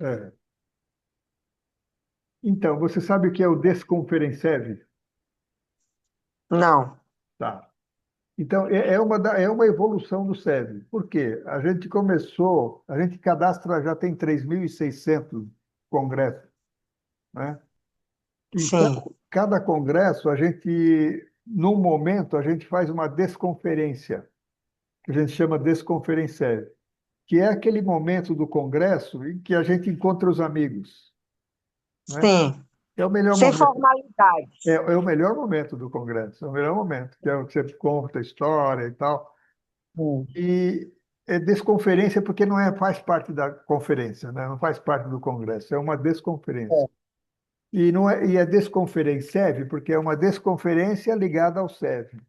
É. Então, você sabe o que é o Desconferencev? Não. Tá. Então, é uma evolução do SEV. Por quê? A gente cadastra, já tem 3.600 congressos, né? Então, Sim. cada congresso, num momento, a gente faz uma desconferência, que a gente chama desconferência, que é aquele momento do congresso em que a gente encontra os amigos, né? Sim. É o melhor Sem momento. formalidades. É o melhor momento do congresso, é o melhor momento, que é o que você conta a história e tal. Hum. E é desconferência porque não faz parte da conferência, né? Não faz parte do congresso, é uma desconferência. É. E a desconferência serve porque é uma desconferência ligada ao SEV.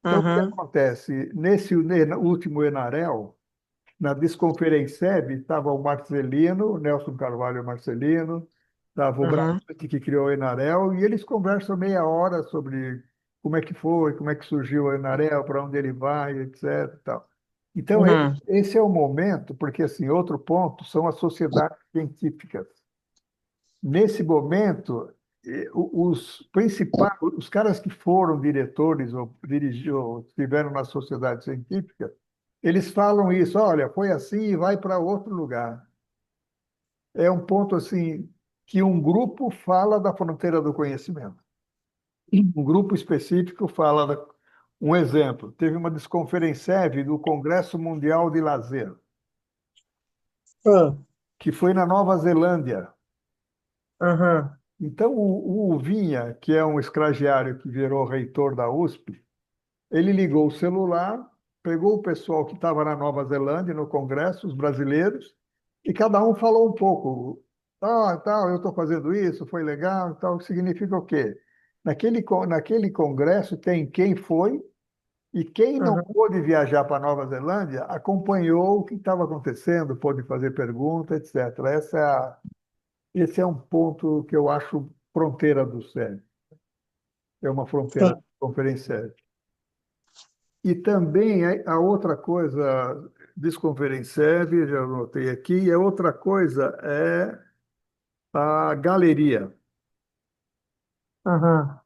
Então, o que Uhum. acontece? Último Enarel, na desconferência SEB, estava o Marcelino, o Nelson Carvalho Marcelino, estava o Uhum. Brasucci, que criou o Enarel, e eles conversam meia hora sobre como é que foi, como é que surgiu o Enarel, para onde ele vai, etc. e tal. Então, Uhum. esse é o momento, porque, assim, outro ponto são as sociedades científicas. Nesse momento, os caras que foram diretores ou dirigiu, ou estiveram na sociedade científica, eles falam isso, olha, foi assim e vai para outro lugar. É um ponto assim que um grupo fala da fronteira do conhecimento. Um grupo específico um exemplo, teve uma desconferência do Congresso Mundial de Lazer, Sim. que foi na Nova Zelândia. Uhum. Então, o Vinha, que é um escragiário que virou reitor da USP, ele ligou o celular, pegou o pessoal que estava na Nova Zelândia, no Congresso, os brasileiros, e cada um falou um pouco. Eu estou fazendo isso, foi legal, tal, significa o quê? Naquele congresso tem quem foi e quem não Uhum. pôde viajar para a Nova Zelândia acompanhou o que estava acontecendo, pôde fazer pergunta, etc. Esse é um ponto que eu acho fronteira do SEG. É uma fronteira Sim. conferencial. E também a outra coisa, desconferencial, já anotei aqui, e a outra coisa é a galeria. Uhum. O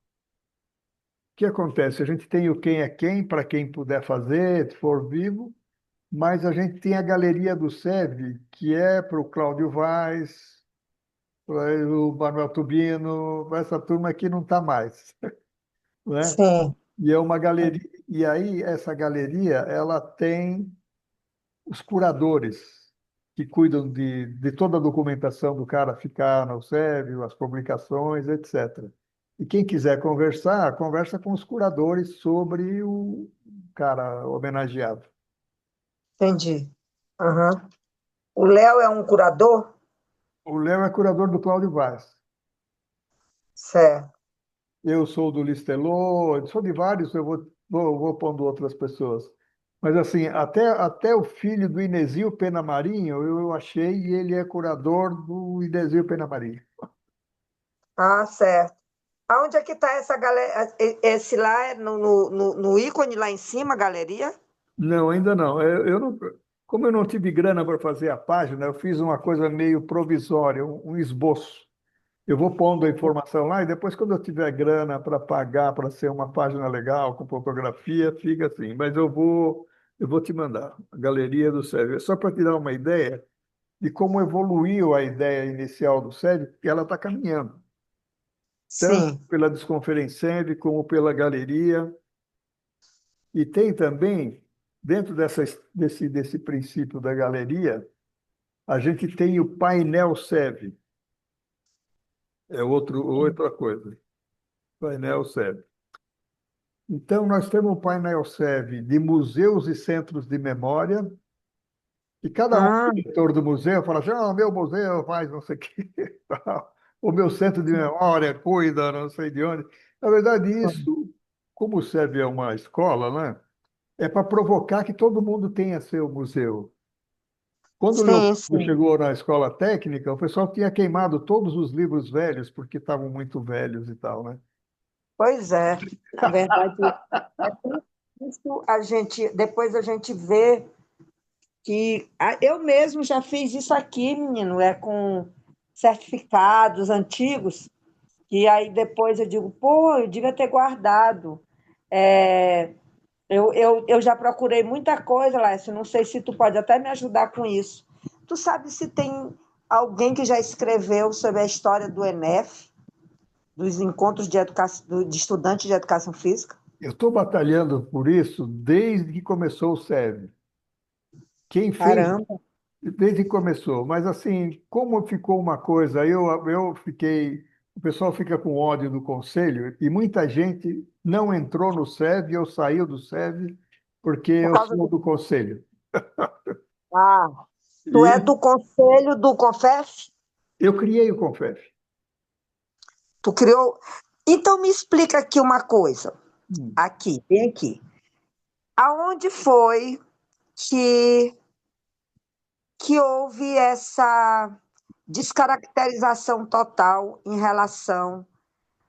que acontece? A gente tem o quem é quem, para quem puder fazer, se for vivo, mas a gente tem a galeria do SEB, que é para o Cláudio Vaz, para o Manuel Tubino, essa turma aqui não está mais, né? Sim. E é uma galeria, e aí essa galeria, ela tem os curadores que cuidam de toda a documentação do cara ficar no SEB, as publicações, etc. E quem quiser conversar, conversa com os curadores sobre o cara homenageado. Entendi. Uhum. O Léo é um curador? O Léo é curador do Cláudio Vaz. Certo. Eu sou do Listelô, sou de vários, vou pondo outras pessoas. Mas assim, até o filho do Inesio Pena Marinho, eu achei, e ele é curador do Inesio Pena Marinho. Ah, certo. Aonde é que está essa galera? Esse lá é no ícone lá em cima, a galeria? Não, ainda não. Eu não. Como eu não tive grana para fazer a página, eu fiz uma coisa meio provisória, um esboço. Eu vou pondo a informação lá e depois, quando eu tiver grana para pagar para ser uma página legal, com fotografia, fica assim. Mas eu vou te mandar a galeria do SEV. É só para te dar uma ideia de como evoluiu a ideia inicial do SEV, porque ela está caminhando, tanto Sim. pela Desconferencieve como pela galeria. E tem também, dentro desse princípio da galeria, a gente tem o painel SEV, é outra coisa, painel SEV. Então, nós temos o painel SEV de museus e centros de memória, e cada um, Hum, diretor do museu, fala assim, meu museu faz não sei o quê, tal. O meu centro de memória cuida não sei de onde. Na verdade, isso, como o SEV é uma escola, né, é para provocar que todo mundo tenha seu museu. Quando o sim, Leopoldo sim. chegou na escola técnica, o pessoal tinha queimado todos os livros velhos, porque estavam muito velhos e tal, né? Pois é. Na verdade, é tudo isso a gente, depois a gente vê Eu mesmo já fiz isso aqui, menino, com certificados antigos, e aí depois eu digo, pô, eu devia ter guardado. É, eu já procurei muita coisa, Lécio, não sei se tu pode até me ajudar com isso. Tu sabe se tem alguém que já escreveu sobre a história do ENEF, dos encontros de educação, de estudantes de educação física? Eu estou batalhando por isso desde que começou o SEB. Quem fez, Caramba, desde que começou. Mas assim, como ficou uma coisa, eu fiquei. O pessoal fica com ódio do conselho e muita gente não entrou no SEB ou saiu do SEB porque por eu causa sou do. do conselho. Ah, tu é E do conselho do CONFEF? eu criei o Confef. Tu criou. Então me explica aqui uma coisa. Hum. Aqui, bem aqui. Aonde foi que, que houve essa descaracterização total em relação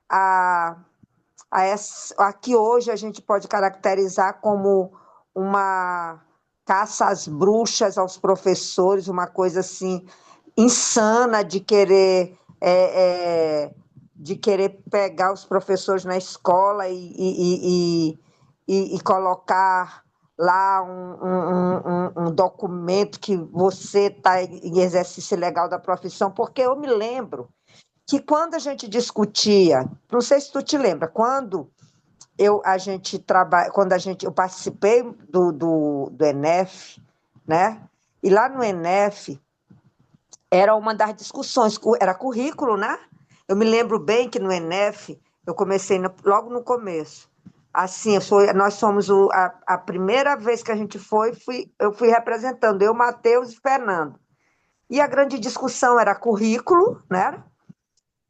a, a que hoje a gente pode caracterizar como uma caça às bruxas, aos professores, uma coisa assim insana de querer pegar os professores na escola e colocar lá um documento que você está em exercício legal da profissão, porque eu me lembro que quando a gente discutia, não sei se tu te lembra, eu participei do ENEF, né? E lá no ENEF era uma das discussões, era currículo, né? Eu me lembro bem que no ENEF eu comecei logo no começo. Assim, nós somos a primeira vez que a gente eu fui representando, eu, Matheus e Fernando. E a grande discussão era currículo, né?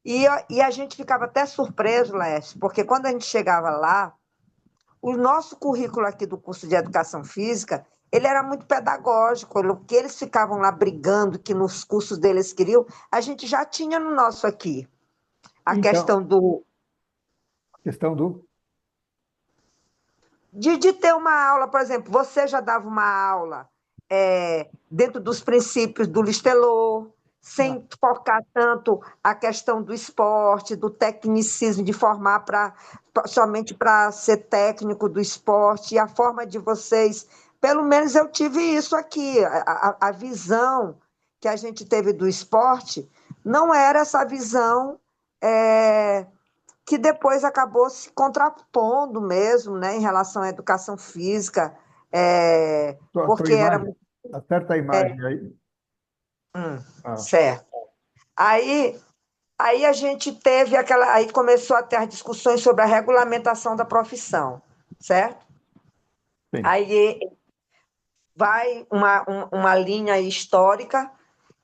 E a gente ficava até surpreso, Lécio, porque quando a gente chegava lá, o nosso currículo aqui do curso de Educação Física, ele era muito pedagógico, o que eles ficavam lá brigando, que nos cursos deles queriam, a gente já tinha no nosso aqui. A Então, questão questão do. de ter uma aula, por exemplo, você já dava uma aula dentro dos princípios do Listelot, Ah, sem focar tanto a questão do esporte, do tecnicismo, de formar somente para ser técnico do esporte, e a forma de vocês, pelo menos eu tive isso aqui, a visão que a gente teve do esporte não era essa visão é, que depois acabou se contrapondo mesmo, né, em relação à educação física, tua porque era imagem, muito. acerta a imagem aí. Ah, Certo. Aí, aí a gente teve aí começou a ter as discussões sobre a regulamentação da profissão, certo? sim. Aí vai uma linha histórica,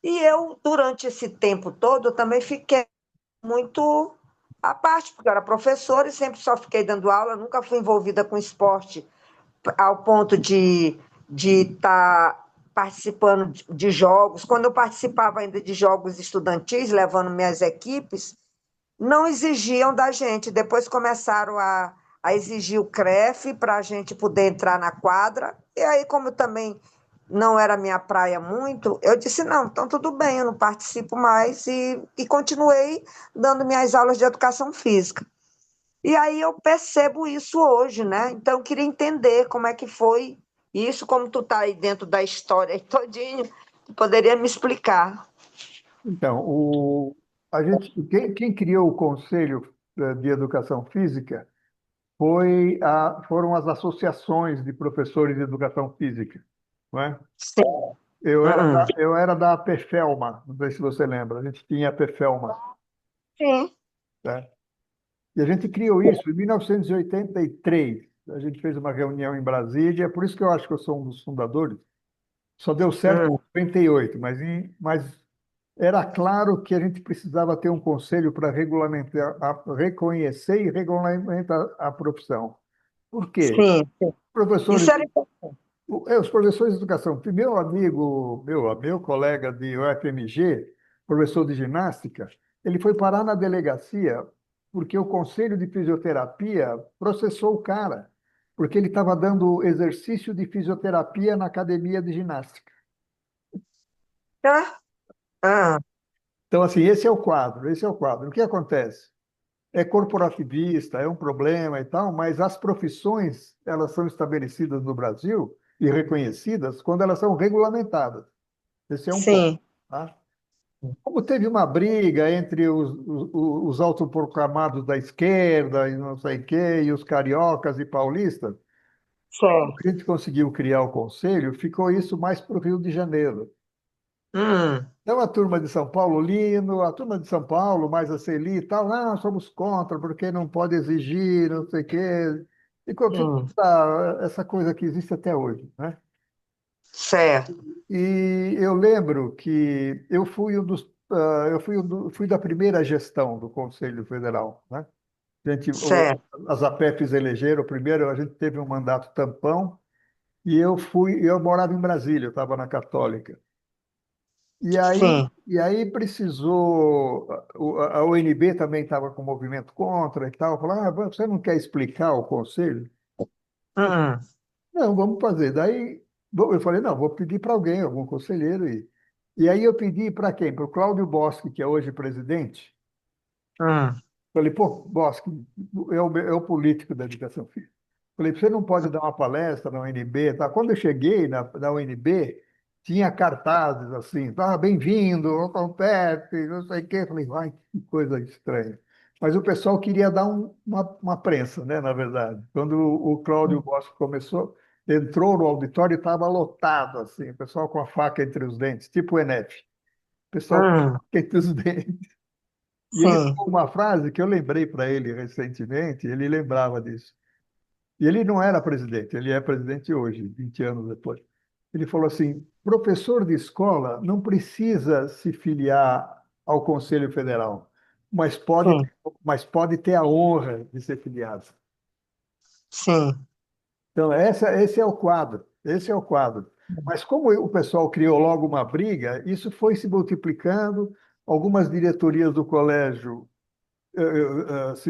e eu, durante esse tempo todo, eu também fiquei muito à parte, porque eu era professora e sempre só fiquei dando aula, nunca fui envolvida com esporte ao ponto de estar participando de jogos. Quando eu participava ainda de jogos estudantis, levando minhas equipes, não exigiam da gente. Depois começaram a exigir o CREF para a gente poder entrar na quadra. E aí, como também não era minha praia muito, eu disse, não, então tudo bem, eu não participo mais e continuei dando minhas aulas de educação física. E aí eu percebo isso hoje, né? Então eu queria entender como é que foi isso, como tu tá aí dentro da história aí todinho, tu poderia me explicar. Então, quem criou o Conselho de Educação Física foram as associações de professores de educação física, não é? Sim. Eu era da APFELMA, não sei se você lembra, a gente tinha a APFELMA, Sim. né? E a gente criou isso em 1983. A gente fez uma reunião em Brasília, por isso que eu acho que eu sou um dos fundadores. Só deu certo em Hum. 98, mas era claro que a gente precisava ter um conselho para regulamentar, reconhecer e regulamentar a profissão. Por quê? Sim, sim. Professores, Isso era importante. os professores de educação, meu amigo, meu colega de UFMG, professor de ginástica, ele foi parar na delegacia porque o Conselho de Fisioterapia processou o cara, porque ele estava dando exercício de fisioterapia na academia de ginástica. Ah, ah, Então, assim, esse é o quadro, esse é o quadro. O que acontece? É corporativista, é um problema e tal, mas as profissões, elas são estabelecidas no Brasil e reconhecidas quando elas são regulamentadas. Esse é um ponto, sim, tá? Como teve uma briga entre os autoproclamados da esquerda e não sei o quê, e os cariocas e paulistas, certo. a gente conseguiu criar o conselho, ficou isso mais para o Rio de Janeiro. Hum, Então, a turma de São Paulo, Lino, a turma de São Paulo, mais a Celi e tal, não, somos contra, porque não pode exigir, não sei o quê. Ficou hum, essa coisa que existe até hoje, né? certo, E eu lembro que eu fui um dos, fui da primeira gestão do Conselho Federal, né? certo, As APEFs elegeram, primeiro a gente teve um mandato tampão, e eu morava em Brasília, eu estava na Católica. sim, E aí precisou, a ONB também estava com movimento contra e tal, falou, você não quer explicar o conselho? hum, Não, vamos fazer. Daí eu falei, não, vou pedir para alguém, algum conselheiro. E aí eu pedi para quem? Para o Cláudio Boschi, que é hoje presidente. hum, Falei, pô, Boschi, é o político da educação física. Falei, você não pode dar uma palestra na UNB, tá? Quando eu cheguei na UNB, tinha cartazes assim, bem-vindo, ao Compete, não sei o quê. Falei, ai, que coisa estranha. Mas o pessoal queria dar uma prensa, né, na verdade. Quando o Cláudio Bosco começou, entrou no auditório e estava lotado, assim, o pessoal com a faca entre os dentes, tipo o ENEP. O pessoal com a hum, faca entre os dentes. E ele sim, falou uma frase que eu lembrei para ele recentemente, ele lembrava disso. E ele não era presidente, ele é presidente hoje, 20 anos depois. Ele falou assim: professor de escola não precisa se filiar ao Conselho Federal, mas pode, sim, mas pode ter a honra de ser filiado. sim, Então, esse é o quadro, esse é o quadro. Mas como o pessoal criou logo uma briga, isso foi se multiplicando. Algumas diretorias do colégio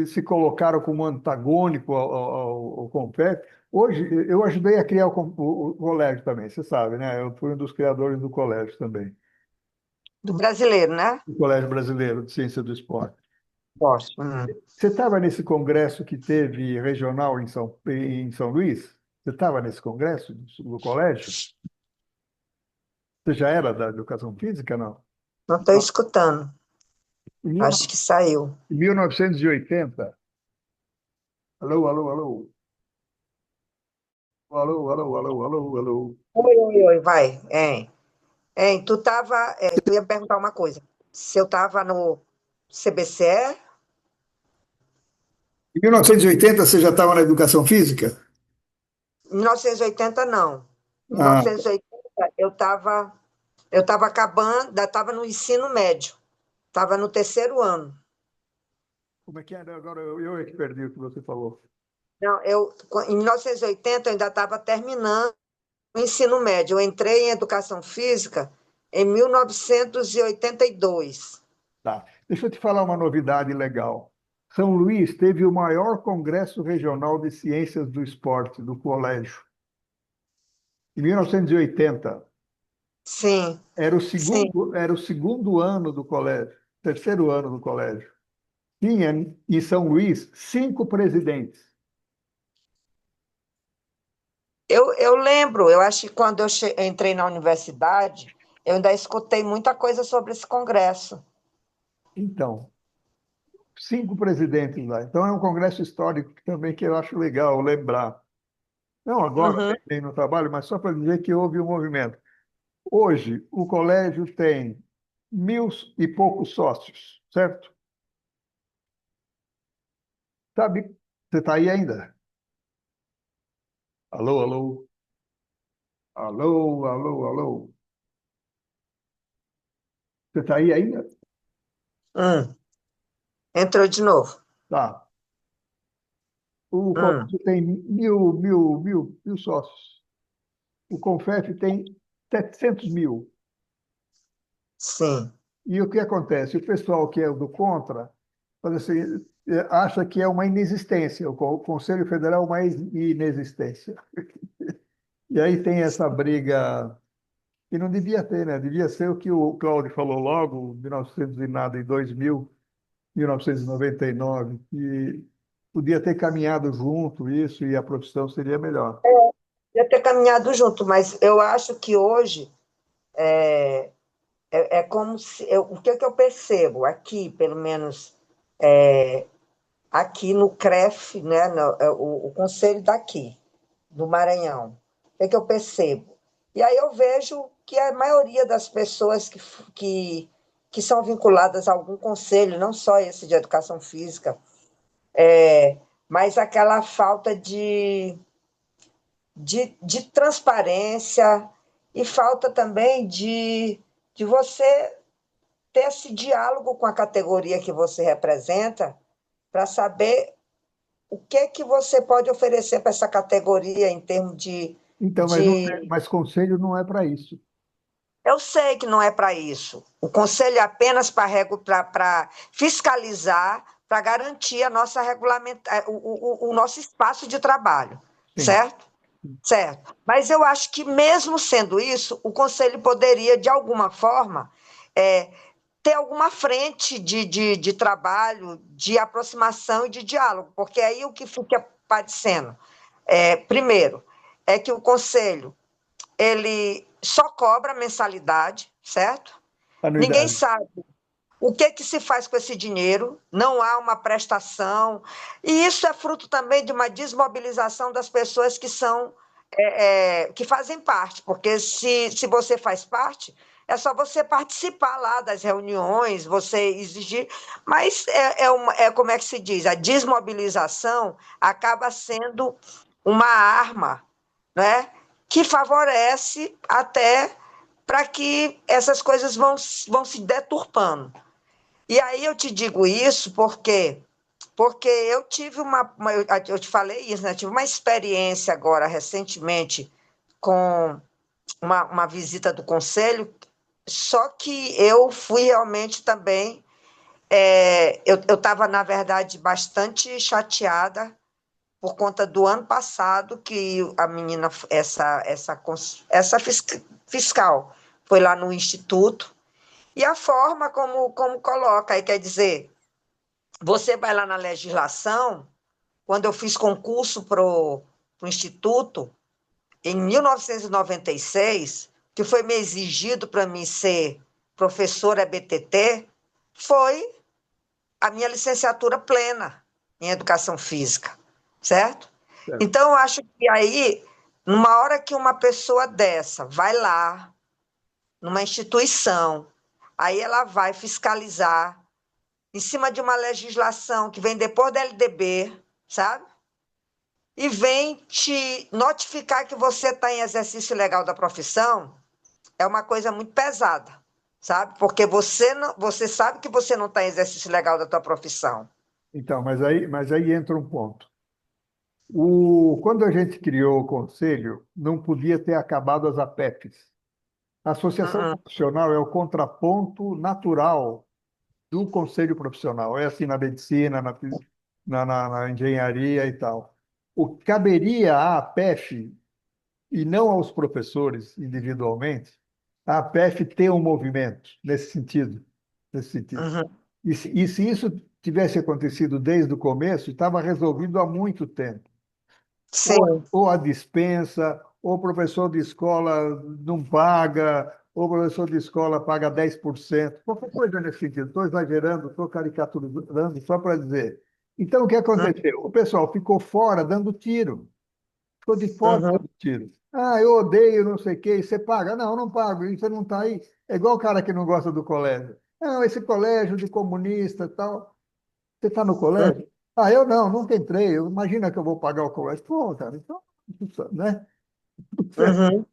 se colocaram como antagônico ao Confep. Hoje, eu ajudei a criar o colégio também, você sabe, né? Eu fui um dos criadores do colégio também, do brasileiro, né? o Colégio Brasileiro de Ciência do Esporte. Gosto. Você estava nesse congresso que teve regional em São Luís? Você estava nesse congresso do colégio? Você já era da educação física, não? Não estou escutando. Em mil Acho que saiu. em 1980. Alô, alô, alô. Alô, alô, alô, alô, alô. Oi, oi, oi, vai. Tu ia perguntar uma coisa. Se eu estava no CBCE, Em 1980 você já estava na educação física? 1980 não. Em Ah, 1980 eu estava acabando, ainda estava no ensino médio. Estava no terceiro ano. como é que era? Agora eu é que perdi o que você falou. Não, em 1980 eu ainda estava terminando o ensino médio. Eu entrei em educação física em 1982. Tá. Deixa eu te falar uma novidade legal. São Luís teve o maior congresso regional de ciências do esporte do colégio. Em 1980, Sim, sim. era o segundo ano do colégio, terceiro ano do colégio. Tinha em São Luís 5 presidentes. Eu lembro, eu acho que quando entrei na universidade, eu ainda escutei muita coisa sobre esse congresso. Então, 5 presidentes lá. Então é um congresso histórico também que eu acho legal lembrar. Não agora, Uhum, nem no trabalho, mas só para dizer que houve um movimento. Hoje, o colégio tem 1.000 e poucos sócios, certo? Sabe? Você está aí ainda? Alô, alô, alô, alô, alô. Você está aí ainda? hum. Entrou de novo. Tá. O Hum, colégio tem mil sócios. O Confef tem 700 mil. sim. E o que acontece? O pessoal que é do contra, fala assim, acha que é uma inexistência, o Conselho Federal é uma inexistência. E aí tem essa briga que não devia ter, né? Devia ser o que o Cláudio falou logo, 1900 e nada, em 2000, 1999, que podia ter caminhado junto isso e a profissão seria melhor. Ia ter caminhado junto, mas eu acho que hoje é como se. O que, que eu percebo aqui, pelo menos aqui no CREF, né, o conselho daqui, do Maranhão, o que, que eu percebo? E aí eu vejo que a maioria das pessoas que, que são vinculadas a algum conselho, não só esse de educação física, mas aquela falta de transparência e falta também de você ter esse diálogo com a categoria que você representa para saber o que que você pode oferecer para essa categoria em termos Então, mas, não é- de... mas conselho não é para isso. Eu sei que não é para isso. O conselho é apenas para fiscalizar, para garantir a nossa o nosso espaço de trabalho, Sim. certo? Certo. Mas eu acho que, mesmo sendo isso, o conselho poderia, de alguma forma, é, ter alguma frente de trabalho, de aproximação e de diálogo, porque aí o que fica parecendo, primeiro, é que o conselho ele só cobra mensalidade, certo? Ninguém Anuidade. sabe o que que se faz com esse dinheiro, não há uma prestação, e isso é fruto também de uma desmobilização das pessoas que são que fazem parte, porque se você faz parte, é só você participar lá das reuniões, você exigir, mas como é que se diz? A desmobilização acaba sendo uma arma, né, que favorece até para que essas coisas vão se deturpando. E aí eu te digo isso porque eu tive eu te falei isso, né? Eu tive uma experiência agora recentemente com uma visita do conselho, só que eu fui realmente também, eu estava, na verdade, bastante chateada por conta do ano passado que a menina, essa fiscal, foi lá no instituto, e a forma como coloca, aí quer dizer, você vai lá na legislação, quando eu fiz concurso para o Instituto, em 1996, que foi me exigido para mim ser professora BTT, foi a minha licenciatura plena em educação física, certo? Certo. Então, eu acho que aí, numa hora que uma pessoa dessa vai lá, numa instituição, aí ela vai fiscalizar em cima de uma legislação que vem depois da LDB, sabe? E vem te notificar que você está em exercício legal da profissão, é uma coisa muito pesada, sabe? Porque você não, você sabe que você não está em exercício legal da tua profissão. Então, mas aí entra um ponto. Quando a gente criou o conselho, não podia ter acabado as APEPs. A associação Uhum. profissional é o contraponto natural do conselho profissional. É assim na medicina, na engenharia e tal. O que caberia à APEF, e não aos professores individualmente, a APEF ter um movimento nesse sentido. Nesse sentido. Uhum. E se isso tivesse acontecido desde o começo, estava resolvido há muito tempo. Sim. Ou a dispensa, ou o professor de escola não paga, ou o professor de escola paga 10%, qualquer coisa nesse sentido. Estou exagerando, estou caricaturando só para dizer. Então, o que aconteceu? O pessoal ficou fora dando tiro, ficou de fora Uhum. dando tiro. Ah, eu odeio não sei o quê, e você paga? Não, não pago, e você não está aí. É igual o cara que não gosta do colégio. Não, esse colégio de comunista e tal. Você está no colégio? Ah, eu não, nunca entrei. Imagina que eu vou pagar o colégio. Pô, cara, então, né? Uhum.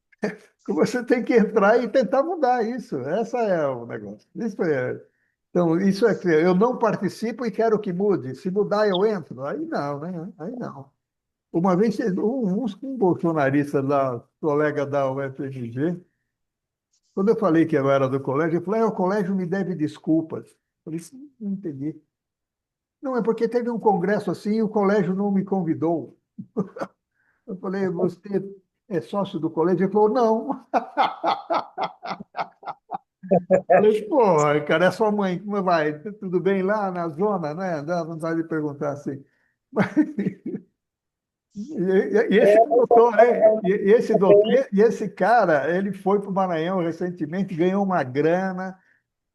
Você tem que entrar e tentar mudar isso. Essa é o negócio. Isso é. Então, isso é que eu não participo e quero que mude. Se mudar, eu entro. Aí não, né? Aí não. Uma vez, um bolsonarista lá, colega da UFMG, quando eu falei que eu era do colégio, ele falou: o colégio me deve desculpas. Eu falei: não entendi. Não, é porque teve um congresso assim e o colégio não me convidou. Eu falei, você é sócio do colégio? Ele falou, não. Eu falei, pô, cara, é sua mãe, como vai? Tudo bem lá na zona, né? Dá vontade de perguntar assim. E esse doutor, né? E esse doutor, e esse cara, ele foi para o Maranhão recentemente, ganhou uma grana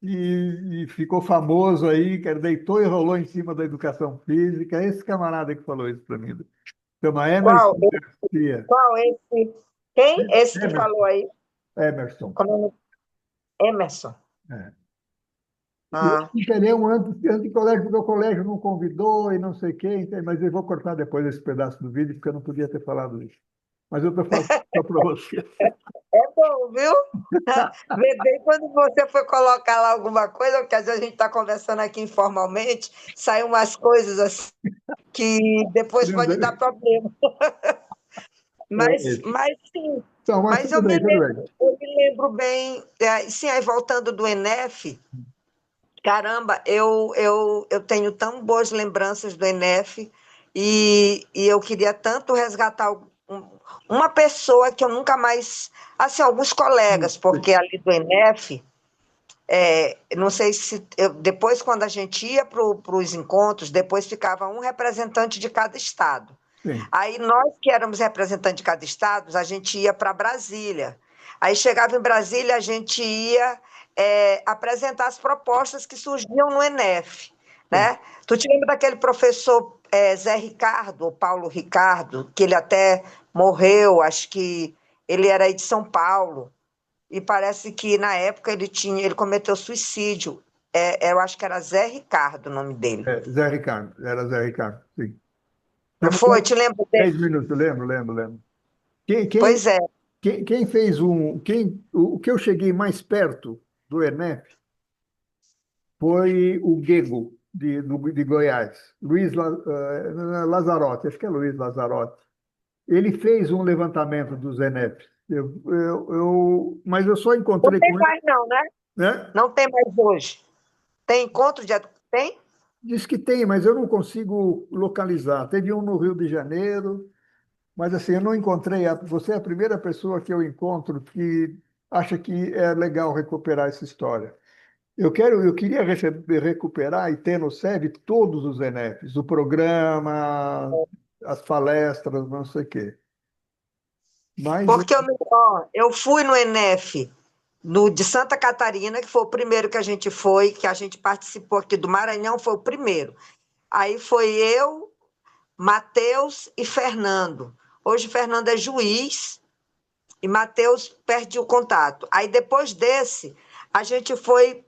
e ficou famoso aí, que deitou e rolou em cima da educação física. Esse camarada que falou isso para mim. Chama Qual? Emerson Garcia. Qual esse? Quem? Esse que falou Emerson. aí? Emerson. Como é o nome? Emerson. É. E Ah. ele é um anticolégio, porque o colégio não convidou e não sei quem, mas eu vou cortar depois esse pedaço do vídeo, porque eu não podia ter falado isso. Mas eu estou falando só para você. É bom, viu? Vê bem quando você for colocar lá alguma coisa, porque às vezes a gente está conversando aqui informalmente, saem umas coisas assim que depois pode dar problema. É, Mas sim, então, mas mas tudo bem, tudo bem. eu me lembro bem, sim, aí voltando do ENEF, caramba, eu tenho tão boas lembranças do ENEF e eu queria tanto resgatar uma pessoa que eu nunca mais. Assim, alguns colegas, porque ali do ENEF, não sei se. Depois, quando a gente ia para os encontros, depois ficava um representante de cada estado. Sim, Aí nós que éramos representantes de cada estado, a gente ia para Brasília. Aí chegava em Brasília, a gente ia apresentar as propostas que surgiam no ENEF, sim. né? Tu te lembra daquele professor Zé Ricardo, ou Paulo Ricardo, que ele até morreu, acho que ele era aí de São Paulo, e parece que na época ele cometeu suicídio. Eu acho que era Zé Ricardo o nome dele. Zé Ricardo, era Zé Ricardo, sim. Não Temos foi? Te lembra dele? 10 minutos, lembro, lembro, lembro. Quem, quem, Pois é. quem fez o que eu cheguei mais perto do ENEP foi o Guego, de Goiás, Lazarotti, acho que é Luiz Lazarotti. Ele fez um levantamento dos ENEP, mas eu só Não encontrei tem com ele, mais não, né? né? Não tem mais hoje. Tem encontro de tem? Diz que tem, mas eu não consigo localizar. Teve um no Rio de Janeiro, mas assim, eu não encontrei. Você é a primeira pessoa que eu encontro que acha que é legal recuperar essa história. Eu queria recuperar e ter no SEB todos os ENEPs, o programa, as palestras, não sei o quê. Mas Porque eu fui no ENEF no de Santa Catarina, que foi o primeiro que a gente foi, que a gente participou aqui do Maranhão, foi o primeiro. Aí foi eu, Matheus e Fernando. Hoje Fernando é juiz e Matheus perde o contato. Aí depois desse, a gente foi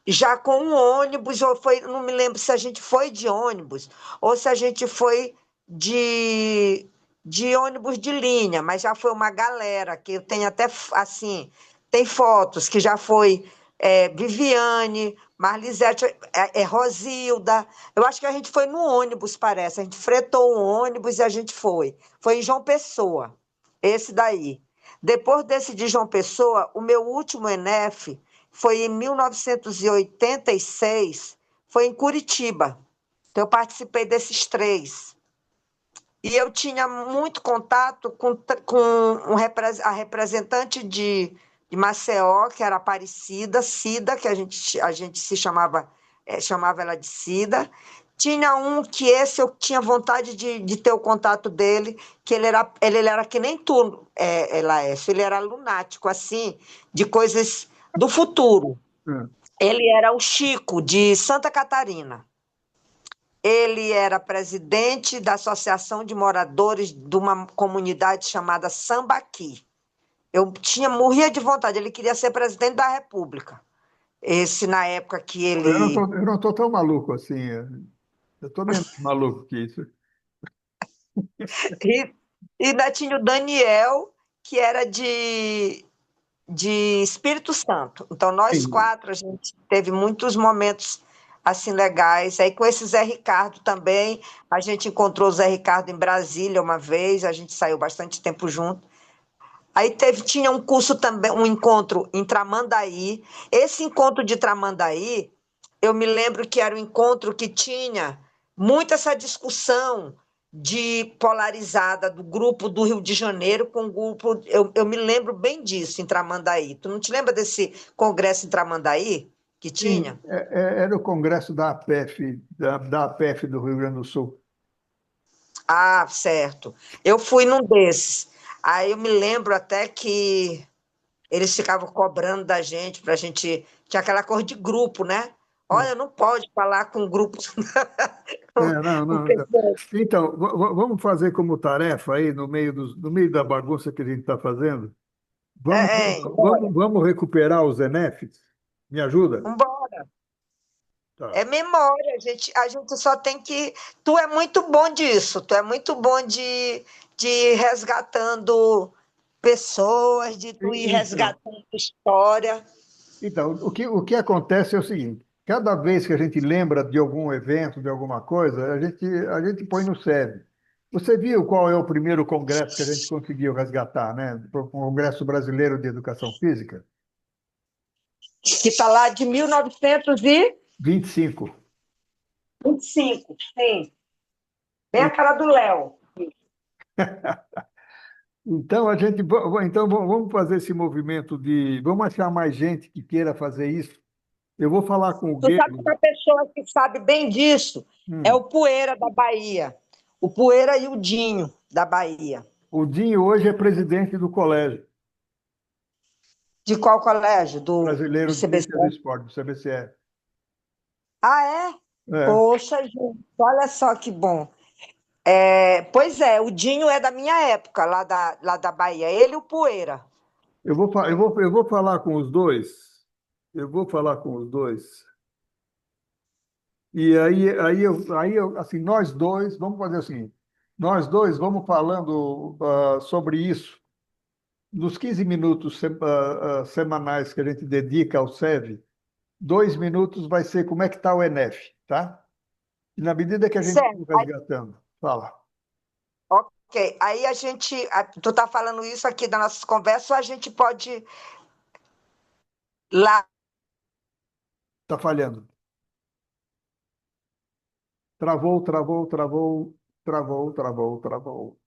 já com um ônibus, ou foi, não me lembro se a gente foi de ônibus ou se a gente foi de, de ônibus de linha, mas já foi uma galera que eu tenho até assim, tem fotos que já foi Viviane, Marlisete, Rosilda. Eu acho que a gente foi no ônibus, parece. A gente fretou um ônibus e a gente foi. Foi em João Pessoa, esse daí. Depois desse de João Pessoa, o meu último ENEF foi em 1986, foi em Curitiba. Então, eu participei desses três. E eu tinha muito contato com a representante de Maceió, que era Aparecida, Cida, que a gente se chamava ela de Cida. Tinha um que esse eu tinha vontade de ter o contato dele, que ele era que nem tu, Laércio, ele era lunático, assim, de coisas do futuro. Ele era o Chico, de Santa Catarina. Ele era presidente da Associação de Moradores de uma comunidade chamada Sambaqui. Morria de vontade, ele queria ser presidente da República. Esse, na época que ele. eu não tô tão maluco assim. Eu estou menos maluco que isso. E ainda tinha o Daniel, que era de Espírito Santo. Então, nós Sim. quatro, a gente teve muitos momentos assim legais. Aí, com esse Zé Ricardo também, a gente encontrou o Zé Ricardo em Brasília uma vez, a gente saiu bastante tempo junto. Aí tinha um curso também, um encontro em Tramandaí. Esse encontro de Tramandaí, eu me lembro que era um encontro que tinha. muito essa discussão de polarizada do grupo do Rio de Janeiro com o grupo. Eu me lembro bem disso em Tramandaí. Tu não te lembra desse congresso em Tramandaí que Sim, tinha? era o congresso da APEF, da APEF do Rio Grande do Sul. Ah, certo. Eu fui num desses. Aí eu me lembro até que eles ficavam cobrando da gente para a gente. Tinha aquela cor de grupo, né? Olha, não pode falar com grupos. Não, com não. Então, pessoas. Então, vamos fazer como tarefa aí, no meio da bagunça que a gente está fazendo. Vamos, Bora. vamos recuperar os NFs? Me ajuda? Vambora. Tá. É memória, a gente só tem que. Tu é muito bom disso, tu é muito bom de ir resgatando pessoas, de tu ir Então, resgatando história. então, o que acontece é o seguinte: cada vez que a gente lembra de algum evento, de alguma coisa, a gente põe no SEB. Você viu qual é o primeiro congresso que a gente conseguiu resgatar, né? O Congresso Brasileiro de Educação Física? Que está lá de 25. 1925, sim. Bem a cara do Léo. Então, então vamos fazer esse movimento de. Vamos achar mais gente que queira fazer isso. Eu vou falar com o Tu sabe que Guedes. uma pessoa que sabe bem disso é Hum. o Poeira da Bahia. O Poeira e o Dinho da Bahia. O Dinho hoje é presidente do Colégio De qual colégio? Do Brasileiro de CBC? Ciências do Esporte, do CBCE. Ah, é? É. Poxa, gente, olha só que bom. Pois é, o Dinho é da minha época, lá da Bahia. Ele e o Poeira. Eu vou falar com os dois. Eu vou falar com os dois. E assim, nós dois, vamos fazer o seguinte: nós dois vamos falando sobre isso nos 15 minutos semanais que a gente dedica ao SEV. 2 minutos vai ser como é que está o NF, tá? E na medida que a gente for Certo. resgatando, fala. Ok. Aí a gente. Tu tá falando isso aqui da nossa conversa, ou a gente pode lá. Está falhando. Travou, travou, travou, travou, travou, travou.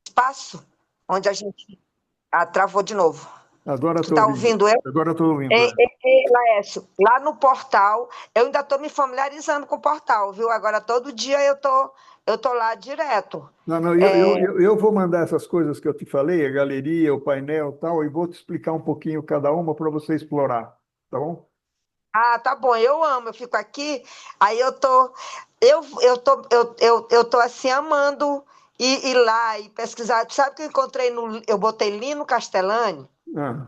Espaço onde a gente. Ah, travou de novo. Agora Tu estou tá ouvindo. ouvindo eu? Agora estou ouvindo. Ei, É. ei, ei, Laércio, lá no portal, eu ainda estou me familiarizando com o portal, viu? Agora, todo dia eu tô lá direto. Não, não, eu vou mandar essas coisas que eu te falei, a galeria, o painel e tal, e vou te explicar um pouquinho cada uma para você explorar, tá bom? Ah, tá bom, eu amo, eu fico aqui, aí eu tô assim, amando ir lá e pesquisar. Sabe que eu encontrei eu botei Lino Castellani, Ah,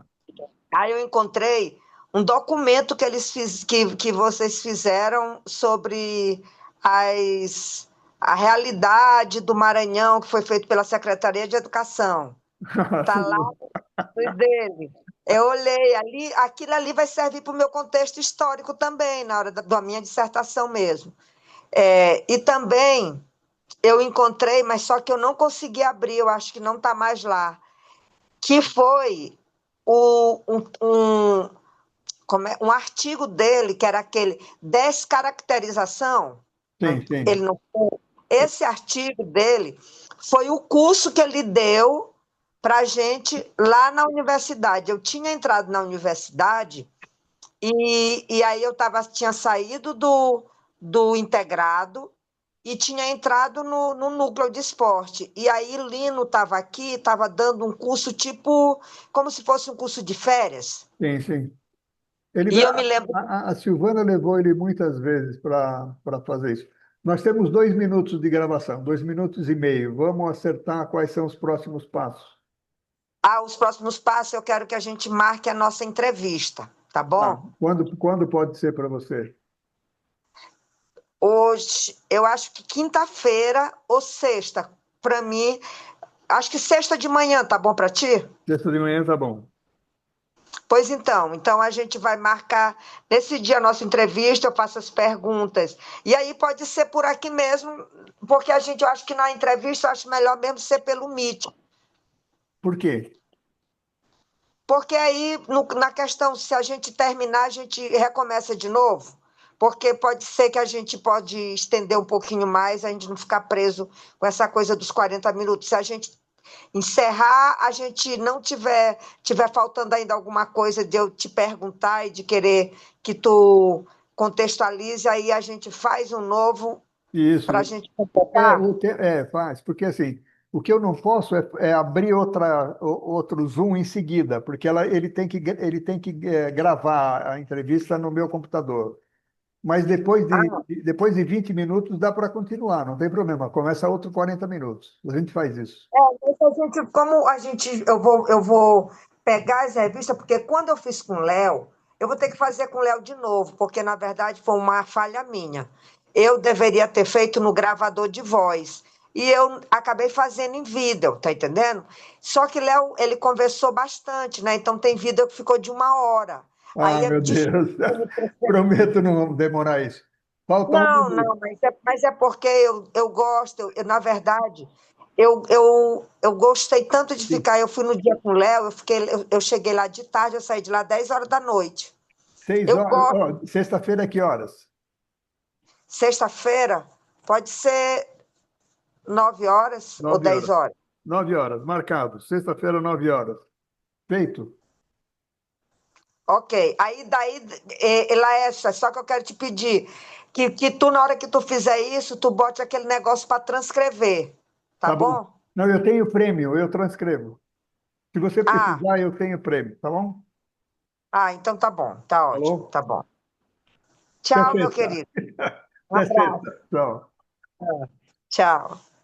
aí eu encontrei um documento que vocês fizeram sobre as, a realidade do Maranhão, que foi feito pela Secretaria de Educação. Está lá no dele. Eu olhei ali, aquilo ali vai servir para o meu contexto histórico também, na hora da minha dissertação mesmo. E também eu encontrei, mas só que eu não consegui abrir, eu acho que não está mais lá, que foi um artigo dele, que era aquele descaracterização. sim, sim. Ele não, esse artigo dele foi o curso que ele deu para a gente lá na universidade. Eu tinha entrado na universidade e aí tinha saído do integrado e tinha entrado no núcleo de esporte. E aí Lino estava aqui, estava dando um curso tipo, como se fosse um curso de férias. Sim, sim. Ele, E eu me lembro. a Silvana levou ele muitas vezes para fazer isso. Nós temos 2 minutos de gravação, 2 minutos e meio. Vamos acertar quais são os próximos passos. Os próximos passos eu quero que a gente marque a nossa entrevista, tá Tá. bom? Quando pode ser para você? Hoje, eu acho que quinta-feira ou sexta. Para mim, acho que sexta de manhã, tá bom para ti? Sexta de manhã tá bom. Pois então a gente vai marcar nesse dia a nossa entrevista, eu faço as perguntas. E aí pode ser por aqui mesmo, porque eu acho que na entrevista eu acho melhor mesmo ser pelo Meet. Por quê? Porque aí, na questão, se a gente terminar, a gente recomeça de novo. Porque pode ser que a gente pode estender um pouquinho mais, a gente não ficar preso com essa coisa dos 40 minutos. Se a gente encerrar, a gente não tiver faltando ainda alguma coisa de eu te perguntar e de querer que tu contextualize, aí a gente faz um novo para a Isso. gente completar. Faz, porque assim, o que eu não posso é abrir outro Zoom em seguida, porque ele tem que gravar a entrevista no meu computador. Mas depois de 20 minutos dá para continuar, não tem problema. Começa outro 40 minutos. A gente faz isso. Mas a gente, como a gente, eu vou pegar as revistas, porque quando eu fiz com o Léo, eu vou ter que fazer com o Léo de novo, porque na verdade foi uma falha minha. Eu deveria ter feito no gravador de voz. E eu acabei fazendo em vídeo, tá entendendo? Só que Léo, ele conversou bastante, né? Então tem vídeo que ficou de 1 hora. Aí Ah, é meu difícil Deus. ele transcrever. Prometo não demorar isso. Falta um Não, minuto. não, mas é porque eu gosto, na verdade, eu gostei tanto de Sim. ficar. Eu fui no dia com o Léo, eu cheguei lá de tarde, eu saí de lá 10 horas da noite. Seis Eu horas. gosto. Ó, sexta-feira, que horas? Sexta-feira pode ser 9 horas ou 10 9 horas. horas. 9 horas, marcado. Sexta-feira, 9 horas. Feito. Ok. Aí daí, Laércio, só que eu quero te pedir que tu, na hora que tu fizer isso, tu bote aquele negócio para transcrever, tá Tá bom. bom? Não, eu tenho prêmio, eu transcrevo. Se você Ah, precisar, eu tenho prêmio, tá bom? então tá bom, tá ótimo, Falou? tá bom. Até Tchau, meu sexta. querido. Um Até abraço. sexta. Tchau. Tchau.